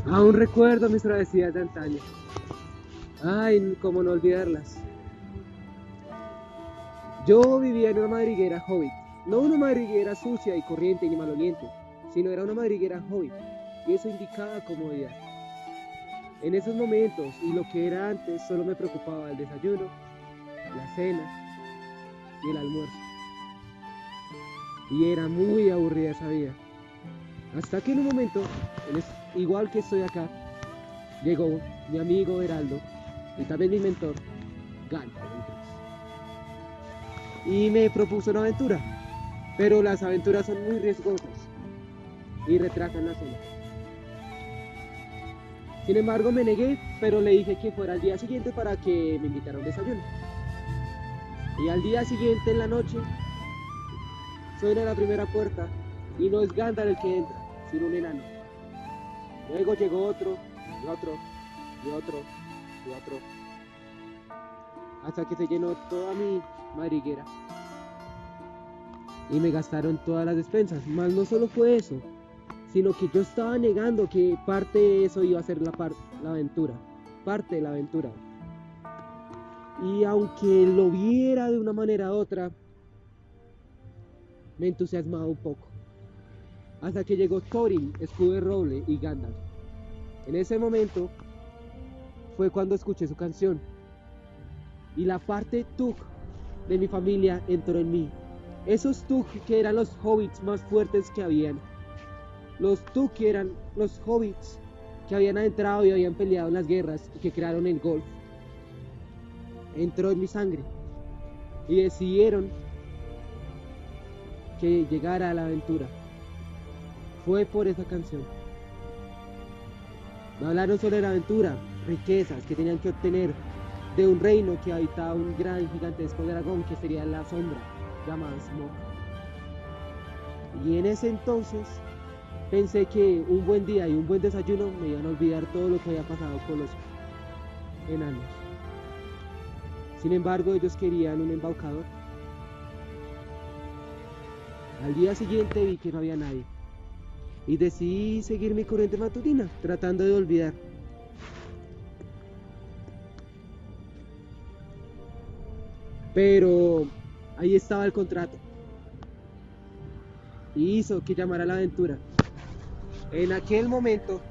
Aún recuerdo mis travesías de antaño. Ay, cómo no olvidarlas. Yo vivía en una madriguera hobbit. No una madriguera sucia y corriente ni maloliente, sino era una madriguera hobbit. Y eso indicaba comodidad. En esos momentos y lo que era antes solo me preocupaba el desayuno, la cena y el almuerzo. Y era muy aburrida esa vida. Hasta que en un momento, igual que estoy acá, llegó mi amigo Heraldo y también mi mentor, Gandalf. Y me propuso una aventura, pero las aventuras son muy riesgosas y retrasan la cena. Sin embargo, me negué, pero le dije que fuera al día siguiente para que me invitara a un desayuno. Y al día siguiente, en la noche, suena la primera puerta y no es Gandalf el que entra, sino un enano. Luego llegó otro, y otro, y otro, y otro, hasta que se llenó toda mi madriguera. Y me gastaron todas las despensas. Mas no solo fue eso, sino que yo estaba negando que parte de eso iba a ser la aventura, parte de la aventura. Y aunque lo viera de una manera u otra, me entusiasmaba un poco. Hasta que llegó Thorin, escudo de roble, y Gandalf. En ese momento fue cuando escuché su canción. Y la parte Tuk de mi familia entró en mí. Esos Tuk que eran los hobbits más fuertes que habían. Los Tuk que eran los hobbits que habían adentrado y habían peleado en las guerras y que crearon el golf. Entró en mi sangre. Y decidieron que llegara a la aventura. Fue por esa canción. Me hablaron sobre la aventura, riquezas que tenían que obtener de un reino que habitaba un gran gigantesco dragón que sería la sombra, llamada Smoke. Y en ese entonces pensé que un buen día y un buen desayuno me iban a olvidar todo lo que había pasado con los enanos. Sin embargo, ellos querían un embaucador. Al día siguiente vi que no había nadie y decidí seguir mi corriente matutina, tratando de olvidar. Pero ahí estaba el contrato y hizo que llamara a la aventura. En aquel momento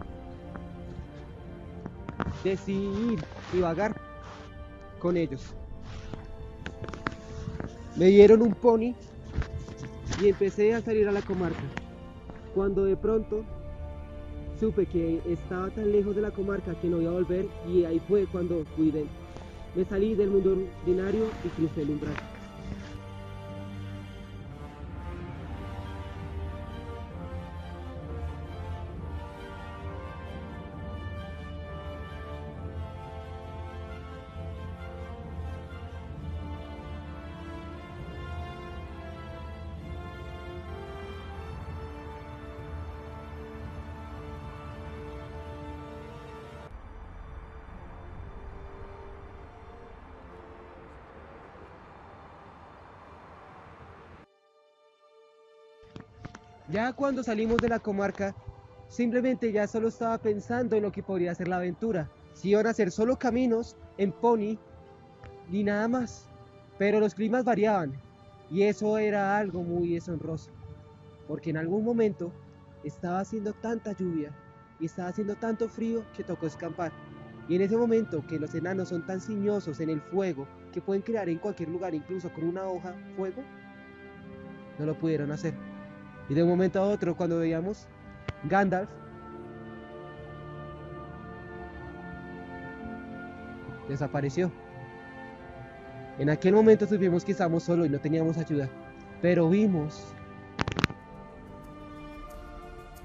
decidí ir y vagar con ellos. Me dieron un pony y empecé a salir a la comarca, cuando de pronto supe que estaba tan lejos de la comarca que no iba a volver, y ahí fue cuando me salí del mundo ordinario y crucé el umbral. Ya cuando salimos de la comarca, simplemente ya solo estaba pensando en lo que podría ser la aventura. Si iban a ser solo caminos en pony ni nada más. Pero los climas variaban y eso era algo muy deshonroso, porque en algún momento estaba haciendo tanta lluvia y estaba haciendo tanto frío que tocó escampar. Y en ese momento que los enanos son tan ciñosos en el fuego que pueden crear en cualquier lugar, incluso con una hoja, fuego, no lo pudieron hacer. Y de un momento a otro, cuando veíamos, Gandalf desapareció. En aquel momento supimos que estábamos solos y no teníamos ayuda, pero vimos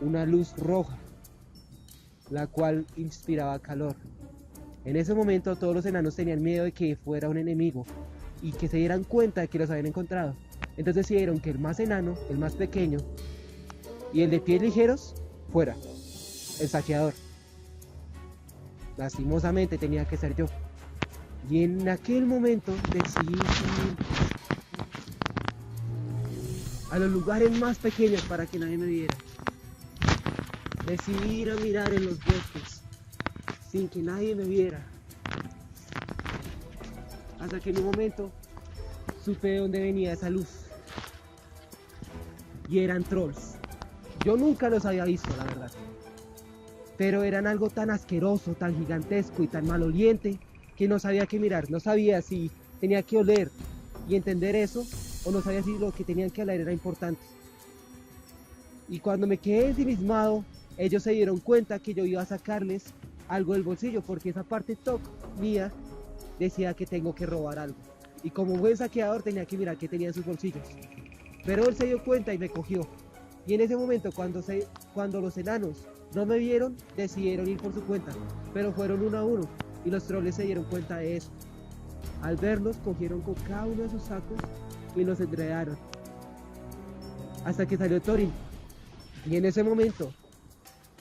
una luz roja, la cual inspiraba calor. En ese momento todos los enanos tenían miedo de que fuera un enemigo y que se dieran cuenta de que los habían encontrado. Entonces decidieron que el más enano, el más pequeño y el de pies ligeros fuera el saqueador. Lastimosamente tenía que ser yo. Y en aquel momento decidí ir a los lugares más pequeños para que nadie me viera. Decidí ir a mirar en los bosques, sin que nadie me viera. Hasta que en un momento supe de dónde venía esa luz. Y eran trolls. Yo nunca los había visto, la verdad. Pero eran algo tan asqueroso, tan gigantesco y tan maloliente que no sabía qué mirar. No sabía si tenía que oler y entender eso, o no sabía si lo que tenían que hablar era importante. Y cuando me quedé ensimismado, ellos se dieron cuenta que yo iba a sacarles algo del bolsillo, porque esa parte TOC mía decía que tengo que robar algo. Y como buen saqueador tenía que mirar qué tenía en sus bolsillos. Pero él se dio cuenta y me cogió. Y en ese momento, cuando los enanos no me vieron, decidieron ir por su cuenta. Pero fueron uno a uno y los troles se dieron cuenta de eso. Al verlos, cogieron con cada uno de sus sacos y los enredaron. Hasta que salió Thorin. Y en ese momento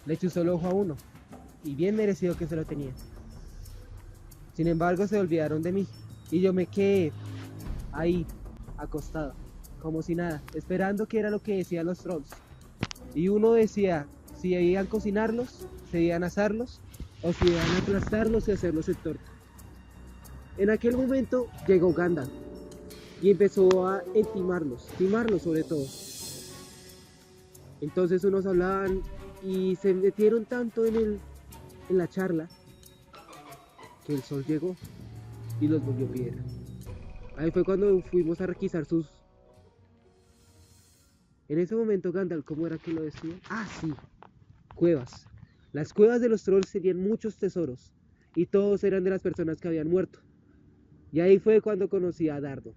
le chuzó el ojo a uno. Y bien merecido que se lo tenía. Sin embargo, se olvidaron de mí. Y yo me quedé ahí, acostado, como si nada, esperando que era lo que decían los trolls. Y uno decía si debían cocinarlos, si debían asarlos, o si debían aplastarlos y hacerlos en torta. En aquel momento llegó Gandalf y empezó a timarlos sobre todo. Entonces unos hablaban y se metieron tanto en la charla que el sol llegó y los volvió piedra. Ahí fue cuando fuimos a requisar sus... En ese momento Gandalf, ¿cómo era que lo decía? Ah, sí, cuevas. Las cuevas de los trolls tenían muchos tesoros y todos eran de las personas que habían muerto. Y ahí fue cuando conocí a Dardo,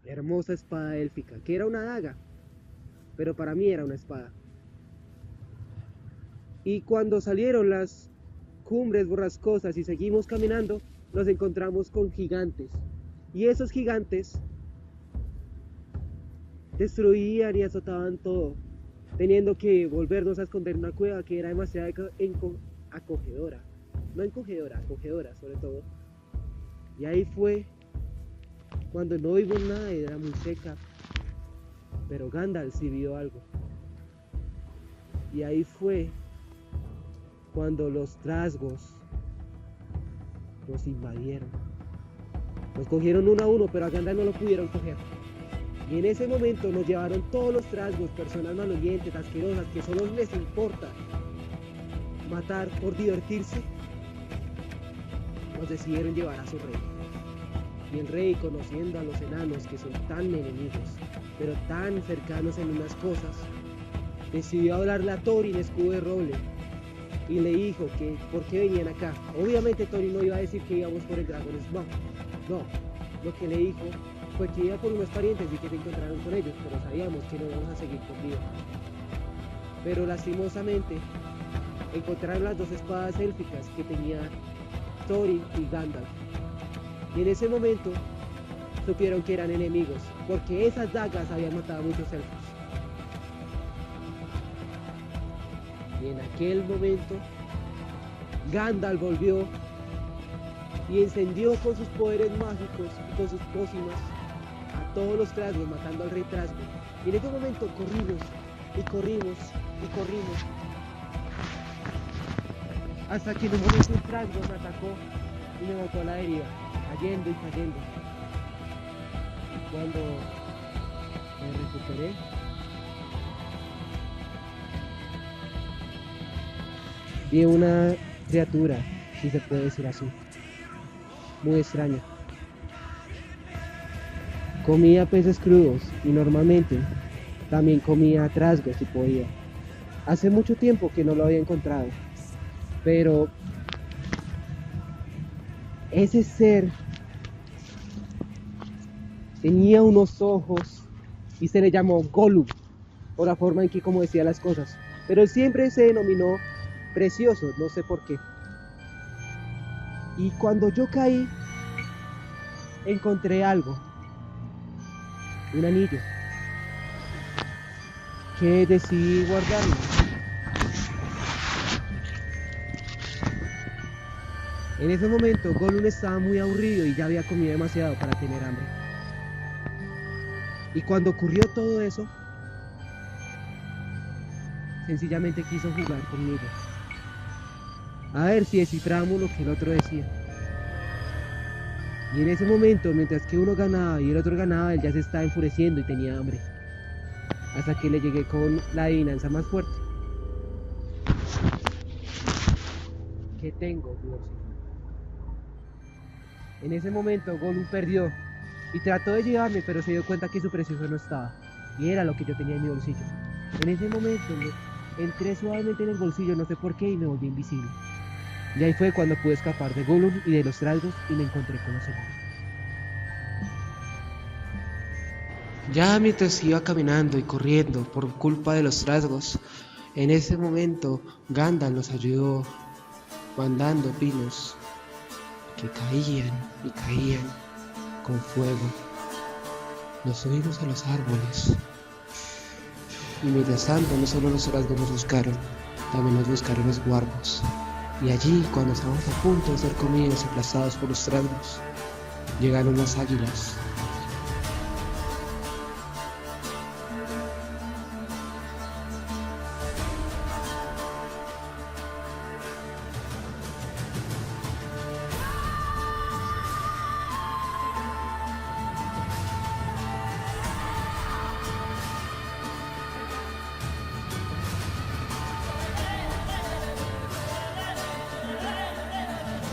hermosa espada élfica, que era una daga, pero para mí era una espada. Y cuando salieron las cumbres borrascosas y seguimos caminando, nos encontramos con gigantes. Y esos gigantes destruían y azotaban todo, teniendo que volvernos a esconder en una cueva que era demasiado acogedora. No encogedora, acogedora sobre todo. Y ahí fue cuando no vimos nada, era muy seca. Pero Gandalf sí vio algo. Y ahí fue cuando los trasgos nos invadieron. Nos cogieron uno a uno, pero a Gandalf no lo pudieron coger. Y en ese momento nos llevaron todos los trasgos, personas malolientes, asquerosas, que solo les importa matar por divertirse. Nos decidieron llevar a su rey. Y el rey, conociendo a los enanos que son tan enemigos, pero tan cercanos en unas cosas, decidió hablarle a Thorin, escudo de roble, y le dijo que por qué venían acá. Obviamente Thorin no iba a decir que íbamos por el dragón Smaug. No, lo que le dijo fue que iba por unos parientes y que se encontraron con ellos, pero sabíamos que no íbamos a seguir con vida. Pero lastimosamente encontraron las dos espadas élficas que tenía Thorin y Gandalf. Y en ese momento supieron que eran enemigos, porque esas dagas habían matado a muchos elfos. Y en aquel momento Gandalf volvió y encendió con sus poderes mágicos y con sus pócimas a todos los trasgos, matando al rey Trasgo. Y en ese momento corrimos y corrimos y corrimos, hasta que en un momento un Trasgo me atacó y me botó a la deriva, cayendo y cayendo. Y cuando me recuperé, vi una criatura, si se puede decir así, muy extraña. Comía peces crudos y normalmente también comía trasgos si podía. Hace mucho tiempo que no lo había encontrado, pero ese ser tenía unos ojos y se le llamó Gollum por la forma en que como decía las cosas, pero él siempre se denominó Precioso, no sé por qué. Y cuando yo caí, encontré algo, un anillo, que decidí guardarlo. En ese momento Gollum estaba muy aburrido y ya había comido demasiado para tener hambre. Y cuando ocurrió todo eso, sencillamente quiso jugar conmigo. A ver si descifrábamos lo que el otro decía. Y en ese momento, mientras que uno ganaba y el otro ganaba, él ya se estaba enfureciendo y tenía hambre. Hasta que le llegué con la adivinanza más fuerte. ¿Qué tengo, mi bolsillo? En ese momento Gollum perdió y trató de llevarme, pero se dio cuenta que su precioso no estaba. Y era lo que yo tenía en mi bolsillo. En ese momento entré suavemente en el bolsillo, no sé por qué, y me volví invisible. Y ahí fue cuando pude escapar de Gollum y de los trasgos y me encontré con los enanos. Ya mientras iba caminando y corriendo por culpa de los trasgos, en ese momento Gandalf nos ayudó mandando pinos que caían y caían con fuego. Nos subimos a los árboles y mientras tanto no solo los trasgos nos buscaron, también nos buscaron los guardos. Y allí, cuando estábamos a punto de ser comidos y aplastados por los trasgos, llegaron las águilas.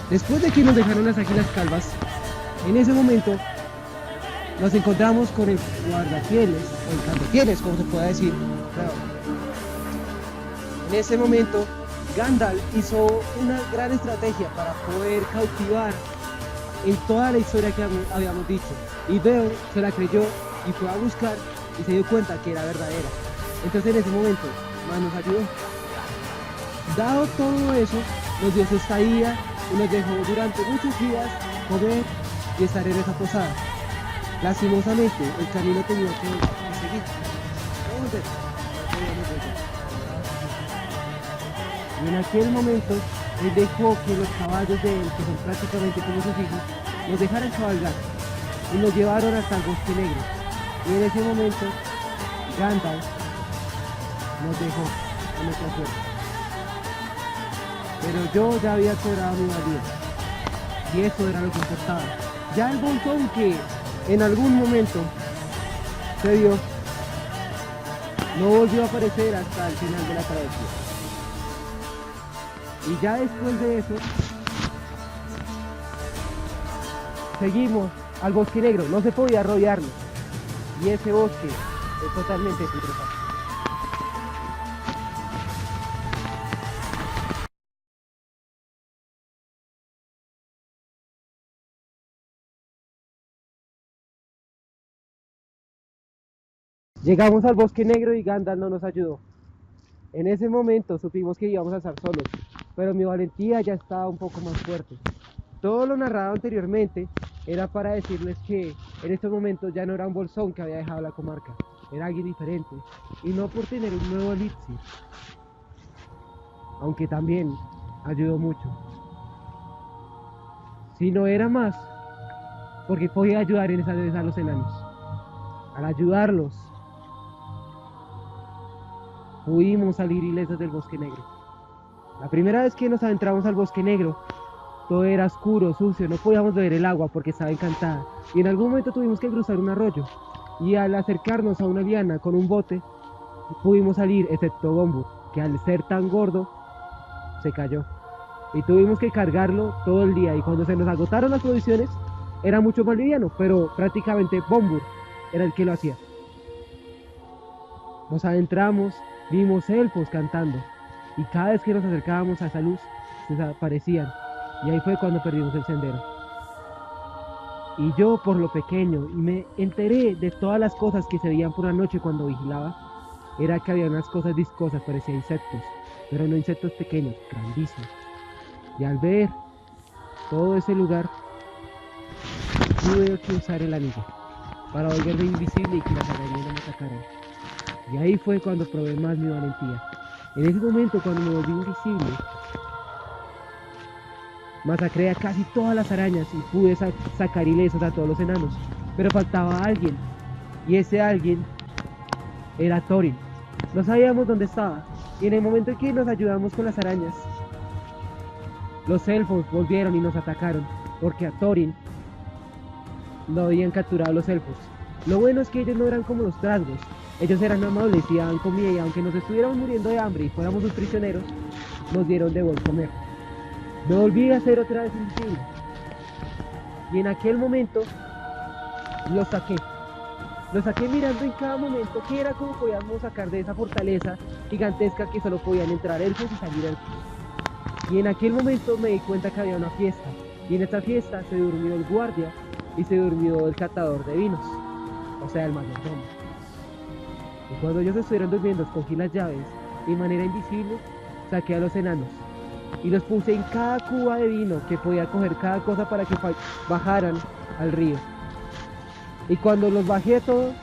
Después de que nos dejaron las águilas calvas, en ese momento nos encontramos con el guardapieles, o el cantapieles, como se pueda decir. Claro. En ese momento, Gandalf hizo una gran estrategia para poder cautivar en toda la historia que habíamos dicho. Y Beorn se la creyó y fue a buscar y se dio cuenta que era verdadera. Entonces en ese momento, más nos ayudó. Dado todo eso, nos dio su estadía y nos dejó durante muchos días comer y estar en esa posada. Lastimosamente, el camino tenía que seguir. Y en aquel momento, él dejó que los caballos de él, que son prácticamente como sus hijos, nos dejaran cabalgar y nos llevaron hasta el Bosque Negro. Y en ese momento, Gandalf nos dejó a nuestra suerte. Pero yo ya había cobrado mi valía y eso era lo que importaba. Ya el bolsón que en algún momento se dio no volvió a aparecer hasta el final de la travesía. Y ya después de eso seguimos al Bosque Negro, no se podía rodearlo y ese bosque es totalmente putrefacto. Llegamos al Bosque Negro y Gandalf no nos ayudó. En ese momento supimos que íbamos a estar solos, pero mi valentía ya estaba un poco más fuerte. Todo lo narrado anteriormente era para decirles que en estos momentos ya no era un bolsón que había dejado la comarca, era alguien diferente, y no por tener un nuevo elixir, aunque también ayudó mucho, sino era más porque podía ayudar en esa vez a los enanos. Al ayudarlos, pudimos salir ilesos del Bosque Negro. La primera vez que nos adentramos al Bosque Negro, todo era oscuro, sucio, no podíamos beber el agua porque estaba encantada. Y en algún momento tuvimos que cruzar un arroyo. Y al acercarnos a una liana con un bote, pudimos salir, excepto Bombur, que al ser tan gordo, se cayó. Y tuvimos que cargarlo todo el día. Y cuando se nos agotaron las provisiones, era mucho más liviano, pero prácticamente Bombur era el que lo hacía. Nos adentramos, vimos elfos cantando. Y cada vez que nos acercábamos a esa luz, se desaparecían. Y ahí fue cuando perdimos el sendero. Y yo, por lo pequeño, y me enteré de todas las cosas que se veían por la noche cuando vigilaba, era que había unas cosas viscosas, parecían insectos, pero no insectos pequeños, grandísimos. Y al ver todo ese lugar, tuve que usar el anillo para volverme invisible y que las arañas no me atacaran. Y ahí fue cuando probé más mi valentía. En ese momento, cuando me volví invisible, masacré a casi todas las arañas y pude sacar ilesos a todos los enanos. Pero faltaba alguien, y ese alguien era Thorin. No sabíamos dónde estaba, y en el momento en que nos ayudamos con las arañas, los elfos volvieron y nos atacaron, porque a Thorin lo habían capturado los elfos. Lo bueno es que ellos no eran como los trasgos, ellos eran amables y daban comida, y aunque nos estuviéramos muriendo de hambre y fuéramos sus prisioneros, nos dieron de buen comer. Me volví a hacer otra vez invisible, y en aquel momento lo saqué. Lo saqué mirando en cada momento que era como podíamos sacar de esa fortaleza gigantesca que solo podían entrar elfos y salir elfos. Y en aquel momento me di cuenta que había una fiesta, y en esta fiesta se durmió el guardia y se durmió el catador de vinos, o sea, el mayordomo. Y cuando ellos estuvieron durmiendo, escogí las llaves y de manera invisible saqué a los enanos y los puse en cada cuba de vino que podía coger cada cosa para que bajaran al río. Y cuando los bajé todos,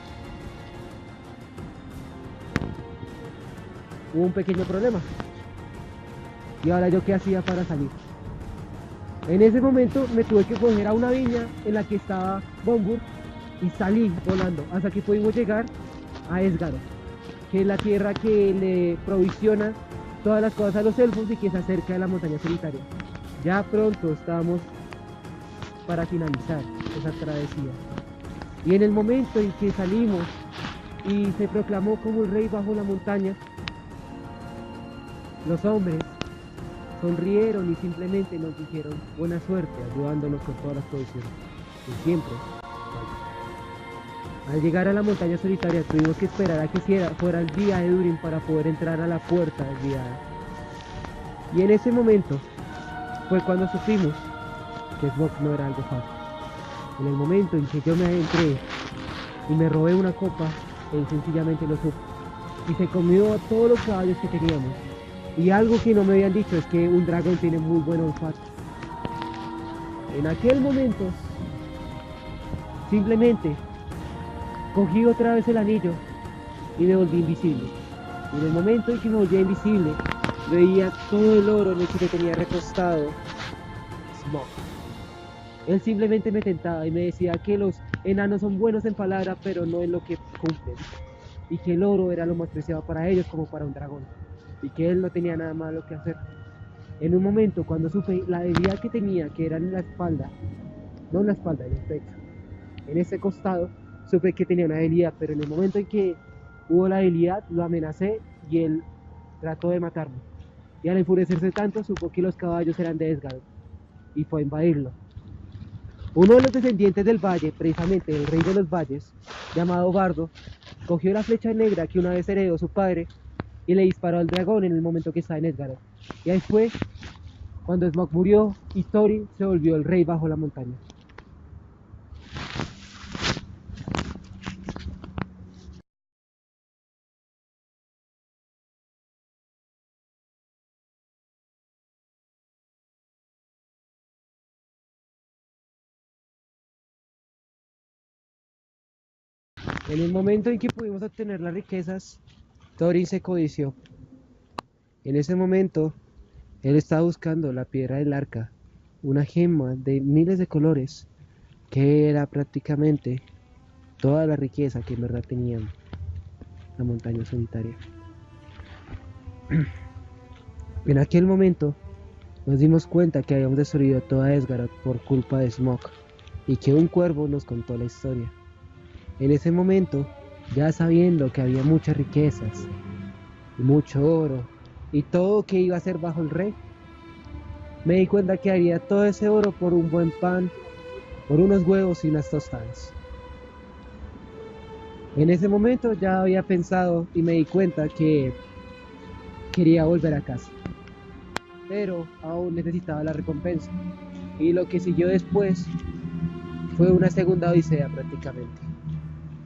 hubo un pequeño problema. Y ahora yo qué hacía para salir. En ese momento me tuve que coger a una viña en la que estaba Bombur y salí volando hasta que pudimos llegar a Esgaro, que es la tierra que le provisiona todas las cosas a los elfos y que está cerca de la montaña solitaria. Ya pronto estábamos para finalizar esa travesía. Y en el momento en que salimos y se proclamó como el rey bajo la montaña, los hombres sonrieron y simplemente nos dijeron buena suerte, ayudándonos con todas las provisiones. Y siempre. Al llegar a la montaña solitaria tuvimos que esperar a que fuera el día de Durin para poder entrar a la puerta desviada. Y en ese momento fue cuando supimos que Smoke no era algo fácil. En el momento en que yo me adentré y me robé una copa, él sencillamente lo supo. Y se comió a todos los caballos que teníamos. Y algo que no me habían dicho es que un dragón tiene muy buen olfato. En aquel momento, simplemente cogí otra vez el anillo y me volví invisible. Y en el momento en que me volví invisible, veía todo el oro en el que tenía recostado Smoke. Él simplemente me tentaba y me decía que los enanos son buenos en palabra, pero no en lo que cumplen. Y que el oro era lo más preciado para ellos como para un dragón. Y que él no tenía nada malo que hacer. En un momento, cuando supe la debilidad que tenía, que era en la espalda, no en la espalda, en el pecho, en ese costado, supe que tenía una debilidad, pero en el momento en que hubo la debilidad, lo amenacé y él trató de matarme. Y al enfurecerse tanto, supo que los caballos eran de Esgaro y fue a invadirlo. Uno de los descendientes del valle, precisamente el rey de los valles, llamado Bardo, cogió la flecha negra que una vez heredó su padre y le disparó al dragón en el momento que estaba en Esgaro. Y ahí fue cuando Smoke murió y Thorin se volvió el rey bajo la montaña. En el momento en que pudimos obtener las riquezas, Thorin se codició. En ese momento, él estaba buscando la piedra del arca, una gema de miles de colores, que era prácticamente toda la riqueza que en verdad tenía la montaña solitaria. En aquel momento, nos dimos cuenta que habíamos destruido toda Esgaro por culpa de Smoke, y que un cuervo nos contó la historia. En ese momento, ya sabiendo que había muchas riquezas, mucho oro, y todo que iba a ser bajo el rey, me di cuenta que haría todo ese oro por un buen pan, por unos huevos y unas tostadas. En ese momento ya había pensado y me di cuenta que quería volver a casa, pero aún necesitaba la recompensa. Y lo que siguió después fue una segunda odisea prácticamente.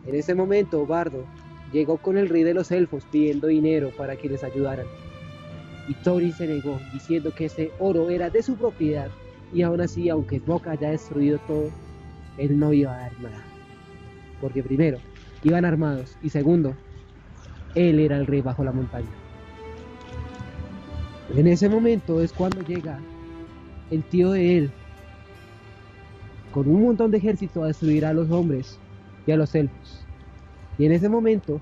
En ese momento Bardo llegó con el rey de los elfos pidiendo dinero para que les ayudaran. Y Thorin se negó, diciendo que ese oro era de su propiedad, y aún así, aunque Smoke haya destruido todo, él no iba a dar nada. Porque primero, iban armados, y segundo, él era el rey bajo la montaña. En ese momento es cuando llega el tío de él, con un montón de ejército, a destruir a los hombres y a los elfos. Y en ese momento,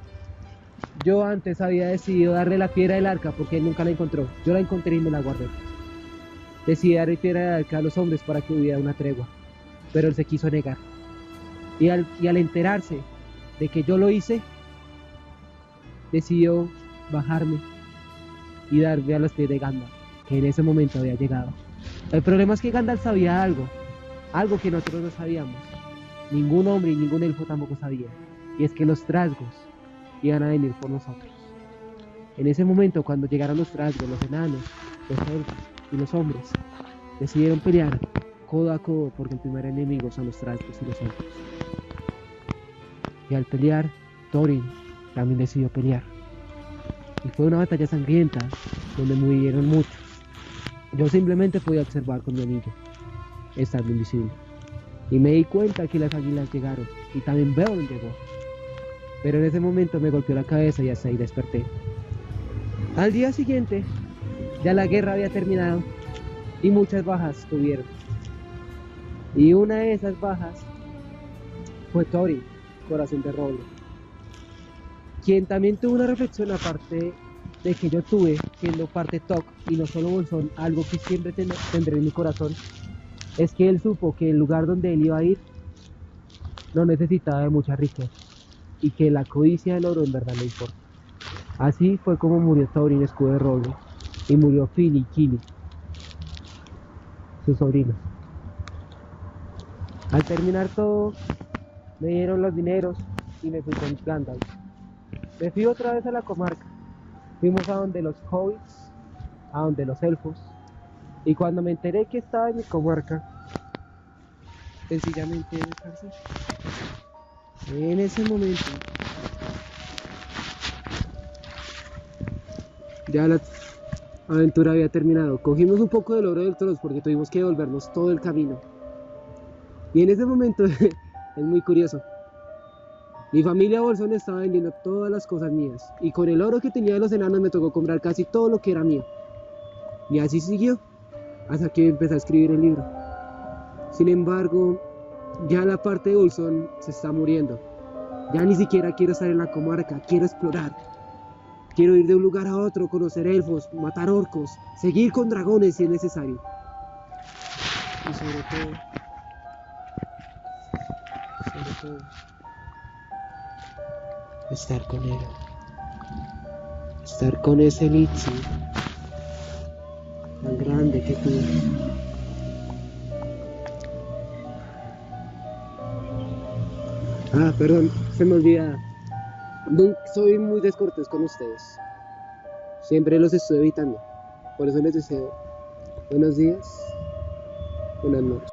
Yo antes había decidido darle la piedra del arca porque él nunca la encontró. Yo la encontré y me la guardé. Decidí darle piedra del arca a los hombres para que hubiera una tregua, pero él se quiso negar. Y al enterarse de que yo lo hice, decidió bajarme y darme a los pies de Gandalf, que en ese momento había llegado. El problema es que Gandalf sabía algo que nosotros no sabíamos. Ningún hombre y ningún elfo tampoco sabía. Y es que los trasgos iban a venir por nosotros. En ese momento, cuando llegaron los trasgos, los enanos, los elfos y los hombres, decidieron pelear codo a codo porque el primer enemigo son los trasgos y los elfos. Y al pelear, Thorin también decidió pelear. Y fue una batalla sangrienta donde murieron muchos. Yo simplemente podía observar con mi anillo, estando invisible. Y me di cuenta que las águilas llegaron y también Beorn llegó. Pero en ese momento me golpeó la cabeza y hasta ahí desperté. Al día siguiente, ya la guerra había terminado y muchas bajas tuvieron. Y una de esas bajas fue Thorin, corazón de roble, quien también tuvo una reflexión aparte de que yo tuve, siendo parte TOC y no solo bolsón, algo que siempre tendré en mi corazón, es que él supo que el lugar donde él iba a ir no necesitaba de mucha riqueza y que la codicia del oro en verdad le importa. Así fue como murió Thorin, escudo de roble, y murió Fili y Kili, sus sobrinos. Al terminar todo, me dieron los dineros y me fui con Gandalf. Me fui otra vez a la comarca. Fuimos a donde los hobbits, a donde los elfos, y cuando me enteré que estaba en mi comarca, sencillamente descansé. En ese momento, ya la aventura había terminado. Cogimos un poco del oro del trono porque tuvimos que devolvernos todo el camino. Y en ese momento, es muy curioso, mi familia Bolsón estaba vendiendo todas las cosas mías. Y con el oro que tenía de los enanos me tocó comprar casi todo lo que era mío. Y así siguió, hasta que empecé a escribir el libro. Sin embargo, ya la parte de Bolsón se está muriendo. Ya ni siquiera quiero estar en la comarca, quiero explorar. Quiero ir de un lugar a otro, conocer elfos, matar orcos, seguir con dragones si es necesario. Y sobre todo, estar con él. Estar con ese Litsi tan grande que tuve. Perdón, se me olvida. Soy muy descortés con ustedes. Siempre los estoy evitando. Por eso les deseo buenos días, buenas noches.